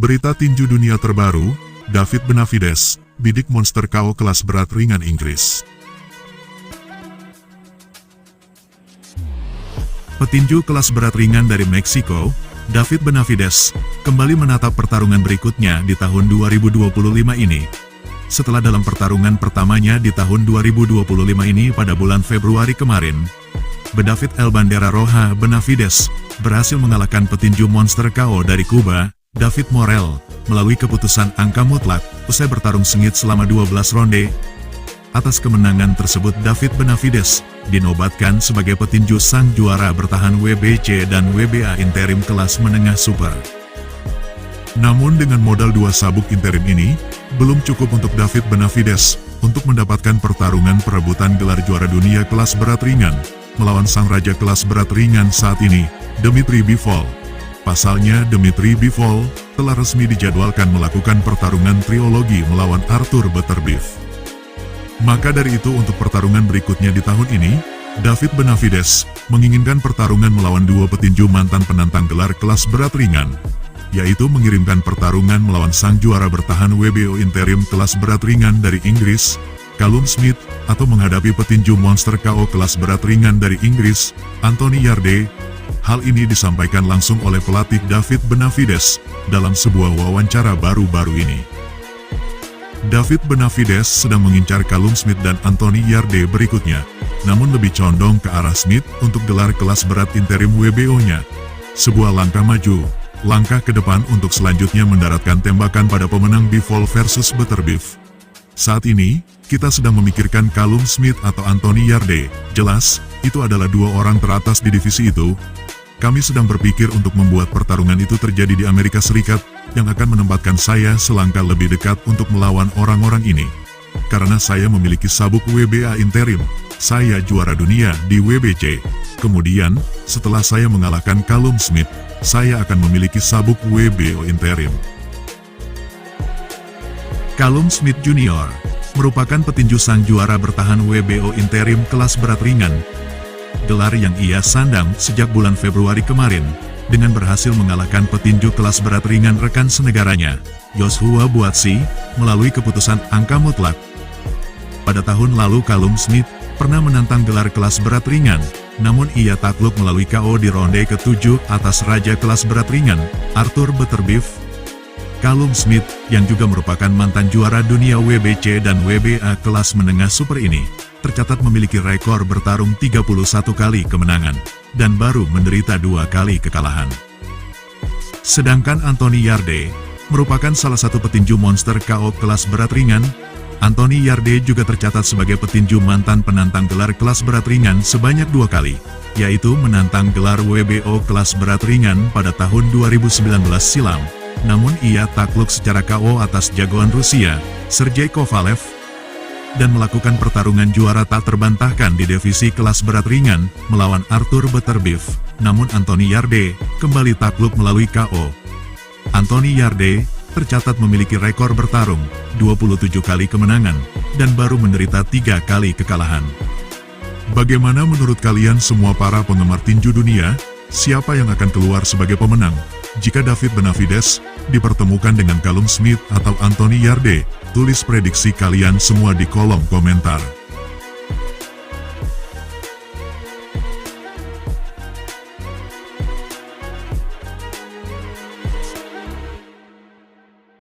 Berita tinju dunia terbaru, David Benavides, bidik monster KO kelas berat ringan Inggris. Petinju kelas berat ringan dari Meksiko, David Benavides, kembali menatap pertarungan berikutnya di tahun 2025 ini. Setelah dalam pertarungan pertamanya di tahun 2025 ini pada bulan Februari kemarin, David El Bandera Roja Benavides berhasil mengalahkan petinju monster KO dari Kuba, David Morrell, melalui keputusan angka mutlak usai bertarung sengit selama 12 ronde. Atas kemenangan tersebut David Benavides dinobatkan sebagai petinju sang juara bertahan WBC dan WBA interim kelas menengah super. Namun dengan modal 2 sabuk interim ini, belum cukup untuk David Benavides untuk mendapatkan pertarungan perebutan gelar juara dunia kelas berat ringan melawan sang raja kelas berat ringan saat ini, Dmitry Bivol. Pasalnya, Dmitry Bivol telah resmi dijadwalkan melakukan pertarungan trilogi melawan Artur Beterbiev. Maka dari itu untuk pertarungan berikutnya di tahun ini, David Benavides menginginkan pertarungan melawan 2 petinju mantan penantang gelar kelas berat ringan, yaitu mengirimkan pertarungan melawan sang juara bertahan WBO interim kelas berat ringan dari Inggris, Callum Smith, atau menghadapi petinju monster KO kelas berat ringan dari Inggris, Anthony Yarde. Hal ini disampaikan langsung oleh pelatih David Benavides dalam sebuah wawancara baru-baru ini. David Benavides sedang mengincar Callum Smith dan Anthony Yarde berikutnya, namun lebih condong ke arah Smith untuk gelar kelas berat interim WBO-nya. Sebuah langkah maju, langkah ke depan untuk selanjutnya mendaratkan tembakan pada pemenang Bivol versus Beterbiev. Saat ini, kita sedang memikirkan Callum Smith atau Anthony Yarde. Jelas, itu adalah 2 orang teratas di divisi itu. Kami sedang berpikir untuk membuat pertarungan itu terjadi di Amerika Serikat, yang akan menempatkan saya selangkah lebih dekat untuk melawan orang-orang ini. Karena saya memiliki sabuk WBA interim, saya juara dunia di WBC. Kemudian, setelah saya mengalahkan Callum Smith, saya akan memiliki sabuk WBO interim. Callum Smith Jr. merupakan petinju sang juara bertahan WBO interim kelas berat ringan. Gelar yang ia sandang sejak bulan Februari kemarin, dengan berhasil mengalahkan petinju kelas berat ringan rekan senegaranya, Joshua Buatsi, melalui keputusan angka mutlak. Pada tahun lalu Callum Smith pernah menantang gelar kelas berat ringan, namun ia takluk melalui KO di ronde ke-7 atas raja kelas berat ringan, Artur Beterbiev. Callum Smith, yang juga merupakan mantan juara dunia WBC dan WBA kelas menengah super ini, tercatat memiliki rekor bertarung 31 kali kemenangan, dan baru menderita 2 kali kekalahan. Sedangkan Anthony Yarde, merupakan salah satu petinju monster KO kelas berat ringan. Anthony Yarde juga tercatat sebagai petinju mantan penantang gelar kelas berat ringan sebanyak 2 kali, yaitu menantang gelar WBO kelas berat ringan pada tahun 2019 silam. Namun ia takluk secara KO atas jagoan Rusia, Sergei Kovalev, dan melakukan pertarungan juara tak terbantahkan di divisi kelas berat ringan melawan Artur Beterbiev. Namun Anthony Yarde kembali takluk melalui KO. Anthony Yarde tercatat memiliki rekor bertarung 27 kali kemenangan dan baru menderita 3 kali kekalahan. Bagaimana menurut kalian semua para penggemar tinju dunia? Siapa yang akan keluar sebagai pemenang jika David Benavides dipertemukan dengan Callum Smith atau Anthony Yarde? Tulis prediksi kalian semua di kolom komentar.